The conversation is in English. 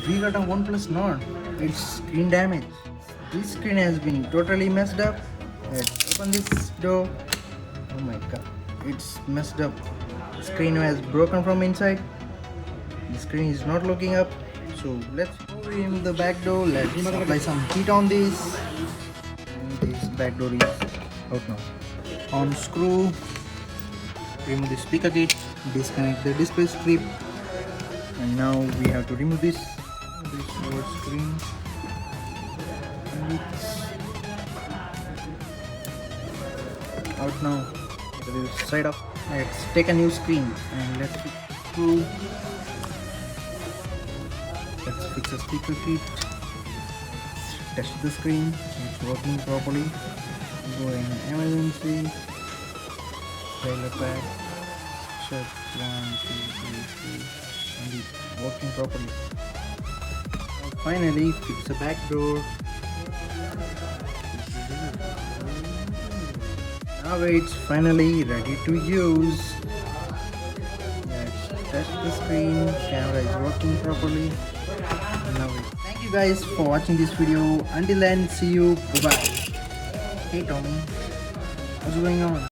we got a OnePlus Nord. It's screen damage. This screen has been totally messed up. Let's open this door. Oh my god, it's messed up. The screen has broken from inside. The screen is not looking up. So let's remove the back door. Let's apply some heat on this. And this back door is out now. Unscrew. Remove the speaker kit. Disconnect the display strip. And now we have to remove this lower screen. And it's out now. The side up. Let's take a new screen and let's screw. Let's fix the speaker kit. Test the screen. It's working properly. Go in emergency. Trailer pack. Check 1, 2, 3, 4. And it's working properly. Finally, fix the back door. Now it's finally ready to use. Let's test the screen. Camera is working properly. Now thank you guys for watching this video. Until then, see you. Bye bye. Hey Tommy, what's going on?